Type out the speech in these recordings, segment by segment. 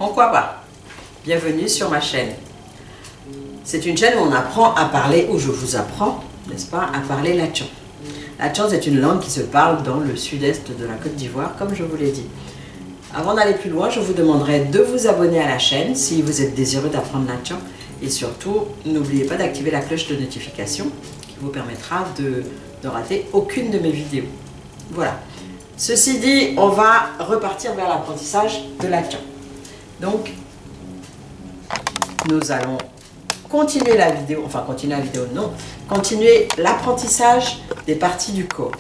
Pourquoi pas? Bienvenue sur ma chaîne. C'est une chaîne où on apprend à parler, où je vous apprends, n'est-ce pas, à parler latchon. Latchon, c'est une langue qui se parle dans le sud-est de la Côte d'Ivoire, comme je vous l'ai dit. Avant d'aller plus loin, je vous demanderai de vous abonner à la chaîne si vous êtes désireux d'apprendre latchon. Et surtout, n'oubliez pas d'activer la cloche de notification qui vous permettra de ne rater aucune de mes vidéos. Voilà. Ceci dit, on va repartir vers l'apprentissage de latchon. Donc, nous allons continuer la vidéo, enfin continuer la vidéo, non, continuer l'apprentissage des parties du corps.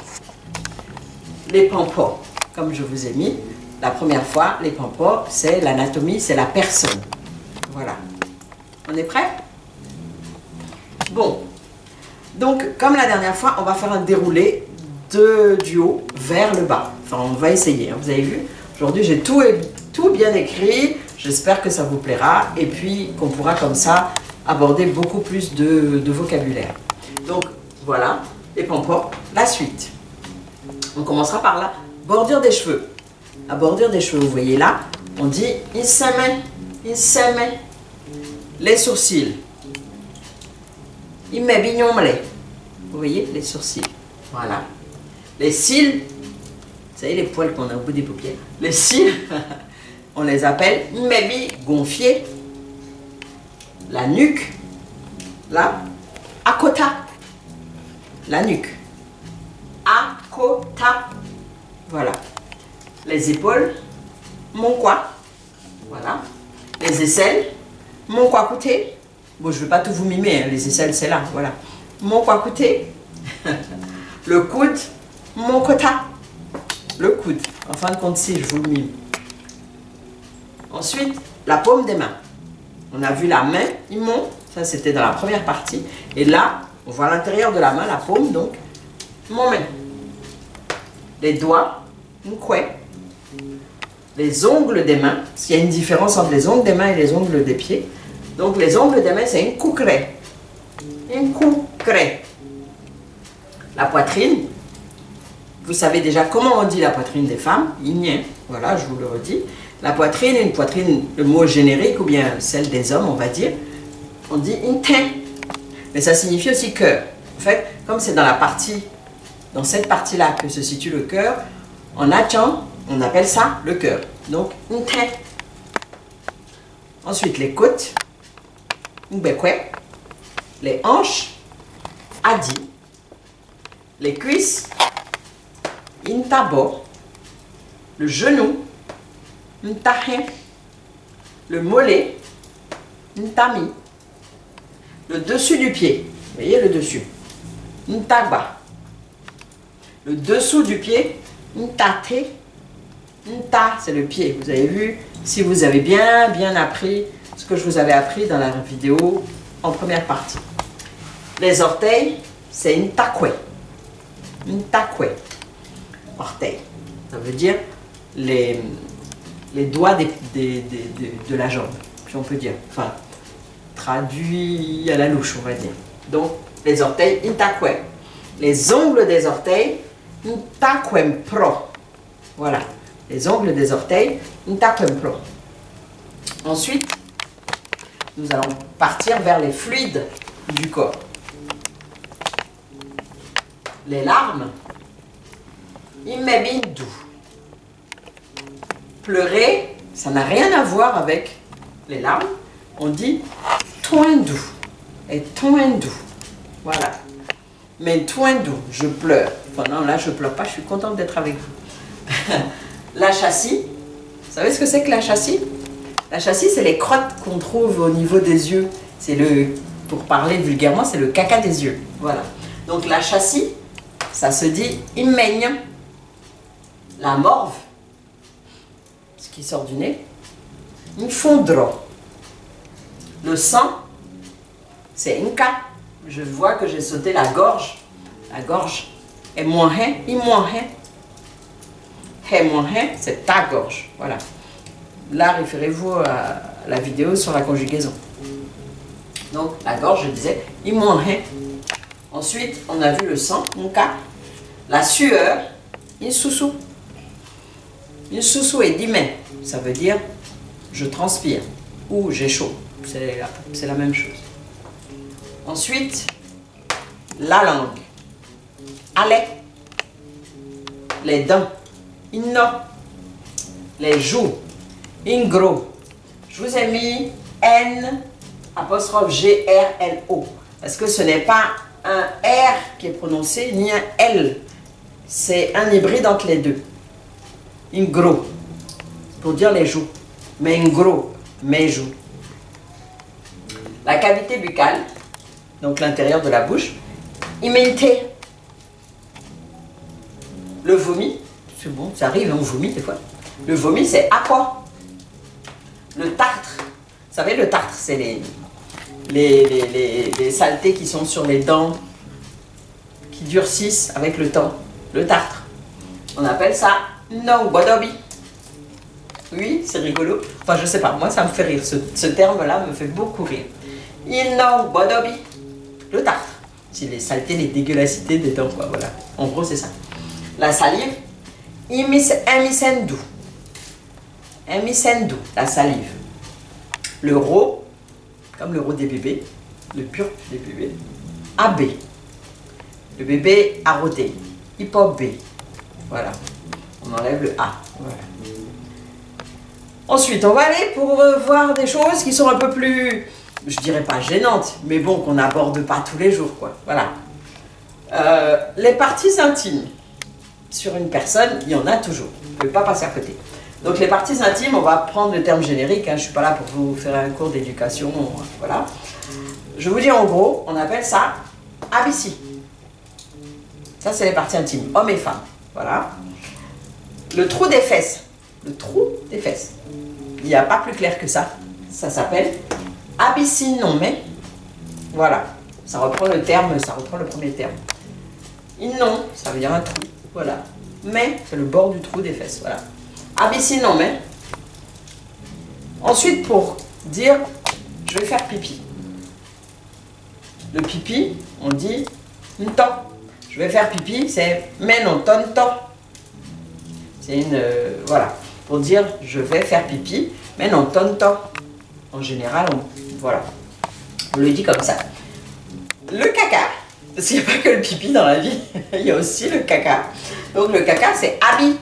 Les pampos, comme je vous ai mis, la première fois, les pampos, c'est l'anatomie, c'est la personne. Voilà. On est prêt? Bon. Donc, comme la dernière fois, on va faire un déroulé du haut vers le bas. Enfin, on va essayer, hein, vous avez vu. Aujourd'hui, j'ai tout bien écrit. J'espère que ça vous plaira et puis qu'on pourra comme ça aborder beaucoup plus de vocabulaire. Donc, voilà, les pampos. La suite. On commencera par la bordure des cheveux. La bordure des cheveux, vous voyez là, on dit « il s'aimait », les sourcils. « Il met bignonmelé ». Vous voyez, les sourcils. Voilà. Les cils, vous savez les poils qu'on a au bout des paupières. Les cils, on les appelle « mebi gonfié ». La nuque, là, « akota ». La nuque. « Akota ». Voilà. Les épaules, mon quoi, voilà. Les aisselles, mon quoi coûter. Bon, je ne vais pas tout vous mimer, hein. Les aisselles, c'est là, voilà. Mon quoi coûter. Le coude, mon quota. Le coude. En fin de compte, si je vous le mime. Ensuite, la paume des mains. On a vu la main, mon, ça c'était dans la première partie. Et là, on voit l'intérieur de la main, la paume, donc, mon main. Les doigts, mon couet. Les ongles des mains, s'il y a une différence entre les ongles des mains et les ongles des pieds. Donc les ongles des mains, c'est un coucret. Un coucret. La poitrine, vous savez déjà comment on dit la poitrine des femmes. Igné, voilà, je vous le redis. La poitrine, une poitrine, le mot générique, ou bien celle des hommes, on va dire. On dit intin. Mais ça signifie aussi cœur. En fait, comme c'est dans cette partie-là que se situe le cœur, en attend, on appelle ça le cœur. Donc, intin. Ensuite, les côtes, les hanches, adi, les cuisses, intabo, le genou, ntahin, le mollet, ntami, le dessus du pied, vous voyez le dessus, ntagba, le dessous du pied, ntate, nta, c'est le pied. Vous avez vu, si vous avez bien appris ce que je vous avais appris dans la vidéo en première partie. Les orteils, c'est ntakwe. Ntakwe. Orteil. Ça veut dire les doigts de la jambe, si on peut dire. Enfin, traduit à la louche, on va dire. Donc, les orteils, ntakwe. Les ongles des orteils, ntakwem pro. Voilà. Les ongles des orteils, ntakwem pro. Ensuite, nous allons partir vers les fluides du corps. Les larmes, imebindu. Pleurer, ça n'a rien à voir avec les larmes. On dit toindu et toindu. Voilà. Mais toindu, je pleure. Enfin non, là je pleure pas, je suis contente d'être avec vous. La châssis, vous savez ce que c'est que la châssis? La châssis, c'est les crottes qu'on trouve au niveau des yeux. C'est pour parler vulgairement, c'est le caca des yeux. Voilà. Donc la châssis, ça se dit imeigne. La morve, ce qui sort du nez, infondro. Le sang, c'est inka. Je vois que j'ai sauté la gorge. La gorge est mohin, imohin. Mohin, c'est ta gorge. Voilà. Là, référez-vous à la vidéo sur la conjugaison. Donc, la gorge, je disais, imohin. Ensuite, on a vu le sang, nka. La sueur, insusu. Insusu est dimé. Ça veut dire je transpire ou j'ai chaud. C'est la même chose. Ensuite, la langue. Ale. Les dents. Inno. Les joues. Ingro. Je vous ai mis N apostrophe G-R-L-O. Parce que ce n'est pas un R qui est prononcé, ni un L. C'est un hybride entre les deux. Ingro. Pour dire les joues. Mais ingro. Mes joues. La cavité buccale. Donc l'intérieur de la bouche. Imente. Le vomi. C'est bon, ça arrive, on vomit des fois. Le vomi, c'est aqua. Le tartre. Vous savez, le tartre, c'est les saletés qui sont sur les dents, qui durcissent avec le temps. Le tartre. On appelle ça no godobi. Oui, c'est rigolo. Enfin, je sais pas, moi ça me fait rire. Ce terme-là me fait beaucoup rire. No godobi. Le tartre. C'est les saletés, les dégueulassités des dents, quoi. Voilà. En gros, c'est ça. La salive. Emisendu. Emisendu, la salive. Le ro, comme le ro des bébés, le pur des bébés. AB. Le bébé arrodé. Hypobé. Voilà. On enlève le A. Voilà. Ensuite, on va aller pour voir des choses qui sont un peu plus, je dirais pas gênantes, mais bon, qu'on n'aborde pas tous les jours, quoi. Voilà. Les parties intimes. Sur une personne, il y en a toujours. Vous ne pouvez pas passer à côté. Donc les parties intimes, on va prendre le terme générique. Hein, je ne suis pas là pour vous faire un cours d'éducation. Voilà. Je vous dis en gros, on appelle ça abycie. Ça, c'est les parties intimes, hommes et femmes. Voilà. Le trou des fesses. Le trou des fesses. Il n'y a pas plus clair que ça. Ça s'appelle abyssinomé. Voilà. Ça reprend le terme, ça reprend le premier terme. Innon, ça veut dire un trou. Voilà. Mais, c'est le bord du trou des fesses. Voilà. Abyssinomé. Ensuite, pour dire, je vais faire pipi. Le pipi, on dit nto. Je vais faire pipi, c'est menon tonto. C'est une. Voilà. Pour dire, je vais faire pipi, menon tonto. En général, voilà. On le dit comme ça. Le caca. Parce qu'il n'y a pas que le pipi dans la vie, il y a aussi le caca. Donc le caca, c'est abi.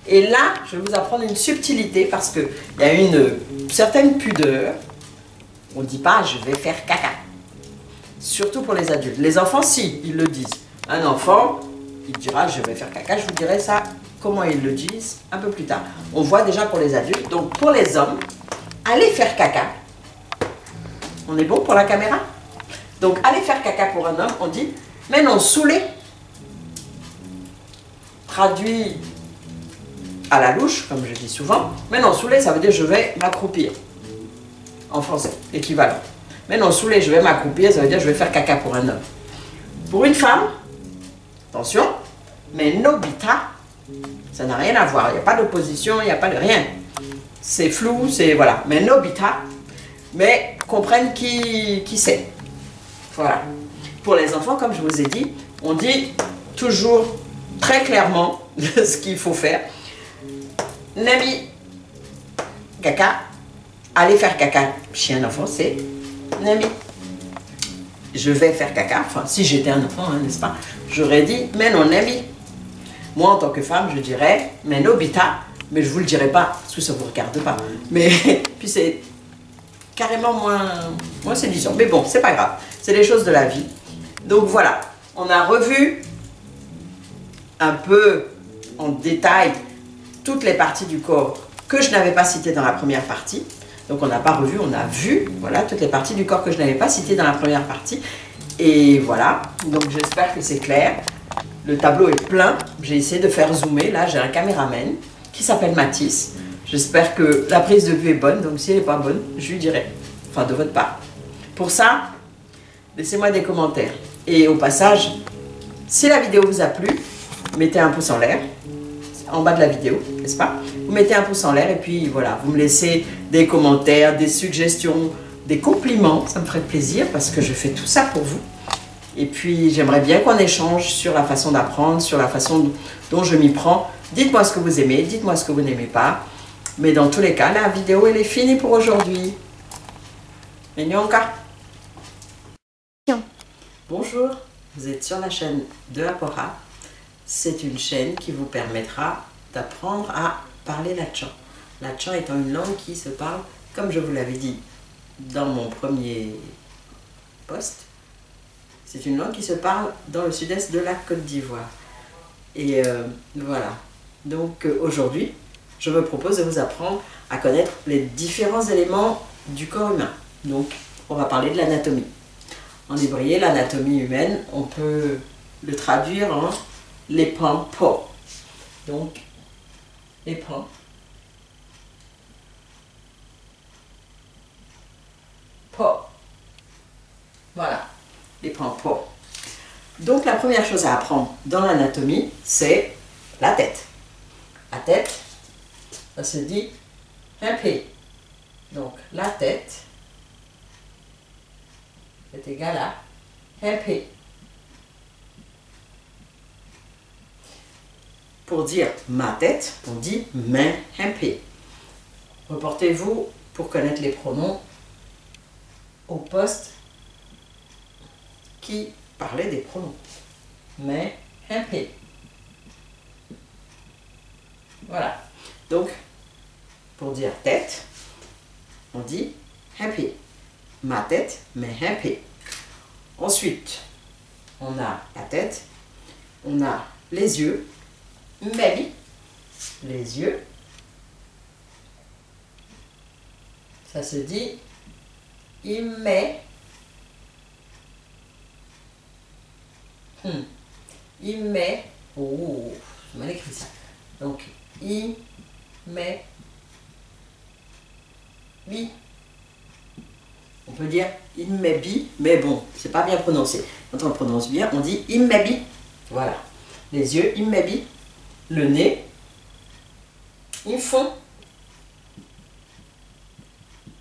Et là, je vais vous apprendre une subtilité parce qu'il y a une certaine pudeur. On ne dit pas je vais faire caca. Surtout pour les adultes. Les enfants, si, ils le disent. Un enfant, il dira je vais faire caca. Je vous dirai ça, comment ils le disent un peu plus tard. On voit déjà pour les adultes. Donc pour les hommes, allez faire caca. On est bon pour la caméra? Donc, aller faire caca pour un homme, on dit « mais non, saoulé ». Traduit à la louche, comme je dis souvent, « mais non, saoulé », ça veut dire « je vais m'accroupir ». En français, équivalent. « Mais non, saoulé, je vais m'accroupir », ça veut dire « je vais faire caca pour un homme ». Pour une femme, attention, mais nobita, ça n'a rien à voir. Il n'y a pas d'opposition, il n'y a pas de rien. C'est flou, c'est voilà. Mais nobita, mais comprennent qui c'est. Voilà. Pour les enfants, comme je vous ai dit, on dit toujours très clairement ce qu'il faut faire. Nami, caca, aller faire caca chez un enfant, c'est Nami. Je vais faire caca, enfin si j'étais un enfant, hein, n'est-ce pas, j'aurais dit, mais non Nami. Moi en tant que femme, je dirais, mais nobita, mais je ne vous le dirai pas, parce que ça ne vous regarde pas. Mais puis c'est carrément moins séduisant. Mais bon, c'est pas grave. C'est les choses de la vie. Donc voilà, on a revu un peu en détail toutes les parties du corps que je n'avais pas citées dans la première partie. Donc on n'a pas revu, on a vu, voilà, toutes les parties du corps que je n'avais pas citées dans la première partie. Et voilà, donc j'espère que c'est clair. Le tableau est plein. J'ai essayé de faire zoomer. Là, j'ai un caméraman qui s'appelle Mathis. J'espère que la prise de vue est bonne. Donc si elle n'est pas bonne, je lui dirai. Enfin, de votre part. Pour ça, laissez-moi des commentaires. Et au passage, si la vidéo vous a plu, mettez un pouce en l'air. En bas de la vidéo, n'est-ce pas? Vous mettez un pouce en l'air et puis voilà, vous me laissez des commentaires, des suggestions, des compliments. Ça me ferait plaisir parce que je fais tout ça pour vous. Et puis, j'aimerais bien qu'on échange sur la façon d'apprendre, sur la façon dont je m'y prends. Dites-moi ce que vous aimez, dites-moi ce que vous n'aimez pas. Mais dans tous les cas, la vidéo elle est finie pour aujourd'hui. Menyonka. Bonjour, vous êtes sur la chaîne de Apora. C'est une chaîne qui vous permettra d'apprendre à parler latchan. Latchan étant une langue qui se parle, comme je vous l'avais dit dans mon premier post, c'est une langue qui se parle dans le sud-est de la Côte d'Ivoire. Et voilà. Donc aujourd'hui, je me propose de vous apprendre à connaître les différents éléments du corps humain. Donc, on va parler de l'anatomie. En hébraïen, l'anatomie humaine, on peut le traduire en les pans po. Donc, les pans. Po. Voilà, les pans po. Donc, la première chose à apprendre dans l'anatomie, c'est la tête. La tête, ça se dit un P. Donc, la tête est égal à un P. Pour dire ma tête, on dit main un P. Reportez-vous pour connaître les pronoms au poste qui parlait des pronoms. Main un P. Voilà. Donc, pour dire tête, on dit happy. Ma tête, mais happy. Ensuite, on a la tête, on a les yeux, maybe, les yeux. Ça se dit imme. Imme. Oh, j'ai mal écrit ça. Donc, imme. Bi. On peut dire immebi, mais bon, c'est pas bien prononcé. Quand on le prononce bien, on dit immebi. Voilà. Les yeux, immebi. Le nez, infond.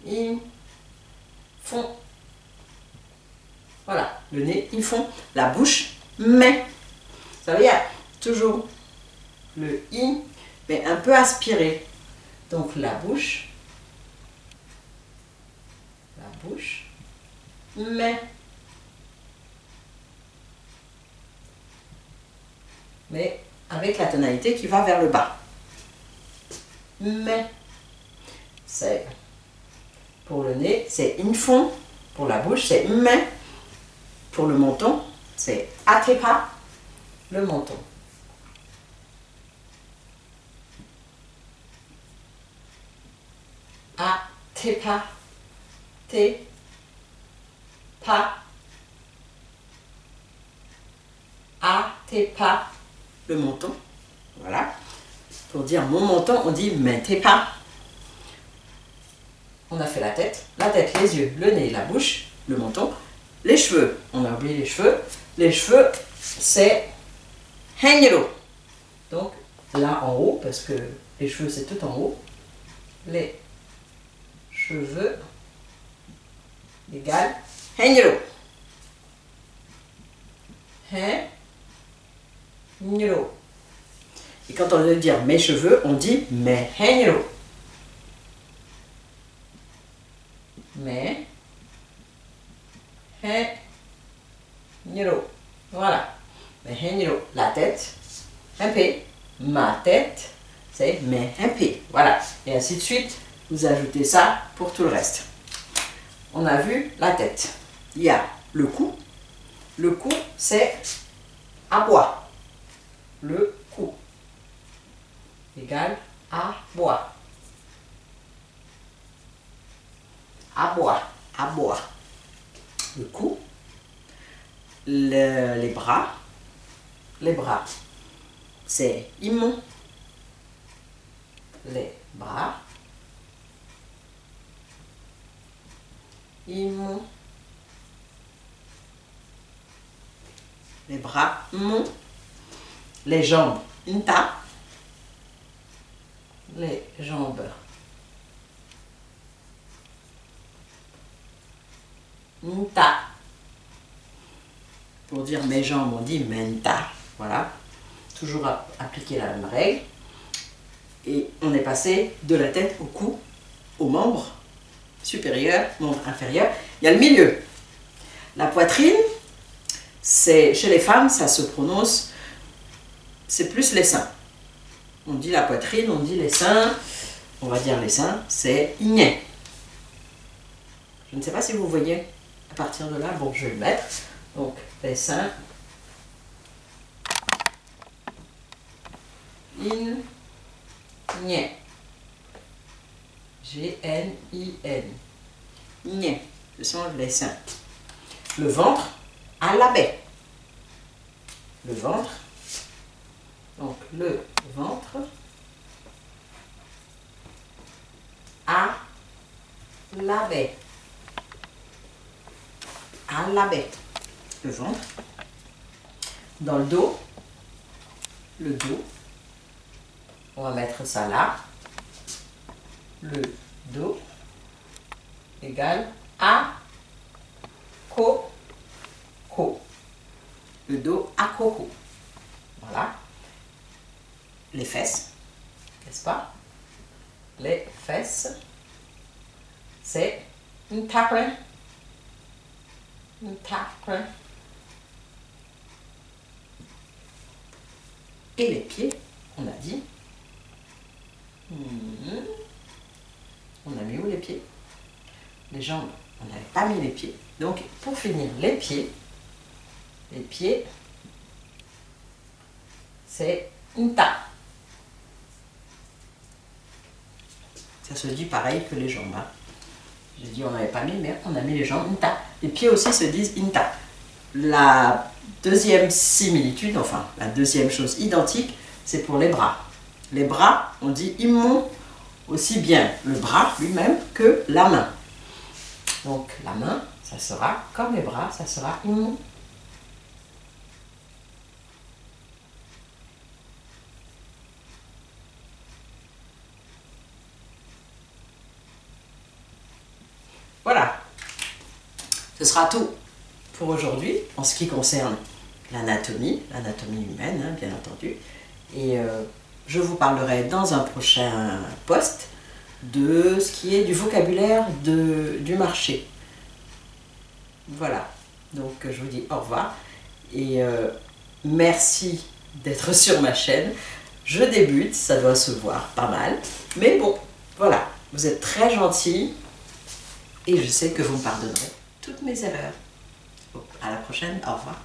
Infond. Voilà. Le nez, infond. La bouche, mais. Ça veut dire toujours le i, mais un peu aspiré. Donc la bouche. Bouche, mais avec la tonalité qui va vers le bas. Mais, c'est pour le nez, c'est infond, pour la bouche, c'est mais, pour le menton, c'est atepa, le menton. Atepa. T, pas, A, T, pas, le menton. Voilà. Pour dire mon menton, on dit mais t'es pas. On a fait la tête, les yeux, le nez, la bouche, le menton, les cheveux. On a oublié les cheveux. Les cheveux, c'est hengelo. Donc là en haut, parce que les cheveux c'est tout en haut. Les cheveux égale hengelo. Hengelo. Et quand on veut dire mes cheveux, on dit mes hengelo. Mes hengelo. Voilà. Mes hengelo. La tête, un P. Ma tête, c'est mes un P. Voilà. Et ainsi de suite, vous ajoutez ça pour tout le reste. On a vu la tête. Il y a le cou. Le cou, c'est abois. Le cou égale abois. Abois. Abois. Le cou. Les bras. Les bras, c'est imon. Les bras. Imon. Les bras, mon. Les jambes, nta. Les jambes, nta. Pour dire mes jambes, on dit menta. Voilà. Toujours appliquer la même règle. Et on est passé de la tête au cou, aux membres supérieurs, membres inférieurs. Il y a le milieu. La poitrine, c'est chez les femmes, ça se prononce, c'est plus les seins. On dit la poitrine, on dit les seins, on va dire les seins, c'est igné. Je ne sais pas si vous voyez à partir de là, bon je vais le mettre. Donc les seins, igné, G-N-I-N, igné, ce sont les seins. Le ventre, à la baie. Le ventre, donc le ventre, à la baie. À la baie. Le ventre. Dans le dos, on va mettre ça là. Le dos égale à coco. Le dos à coco. Voilà. Les fesses, n'est-ce pas? Les fesses, c'est une tape. Une tape. Et les pieds, on a dit. On a mis où les pieds? Les jambes, on n'avait pas mis les pieds. Donc, pour finir, les pieds, c'est une tape. Ça se dit pareil que les jambes. Hein. J'ai dit on n'avait pas mis, mais on a mis les jambes, une tape. Les pieds aussi se disent une tape. La deuxième similitude, enfin la deuxième chose identique, c'est pour les bras. Les bras, on dit immon aussi bien le bras lui-même que la main. Donc la main, ça sera comme les bras, ça sera immon. Voilà, ce sera tout pour aujourd'hui en ce qui concerne l'anatomie humaine, hein, bien entendu. Et je vous parlerai dans un prochain post de ce qui est du vocabulaire du marché. Voilà, donc je vous dis au revoir et merci d'être sur ma chaîne. Je débute, ça doit se voir pas mal, mais bon, voilà, vous êtes très gentils. Et je sais que vous me pardonnerez toutes mes erreurs. Bon, à la prochaine, au revoir.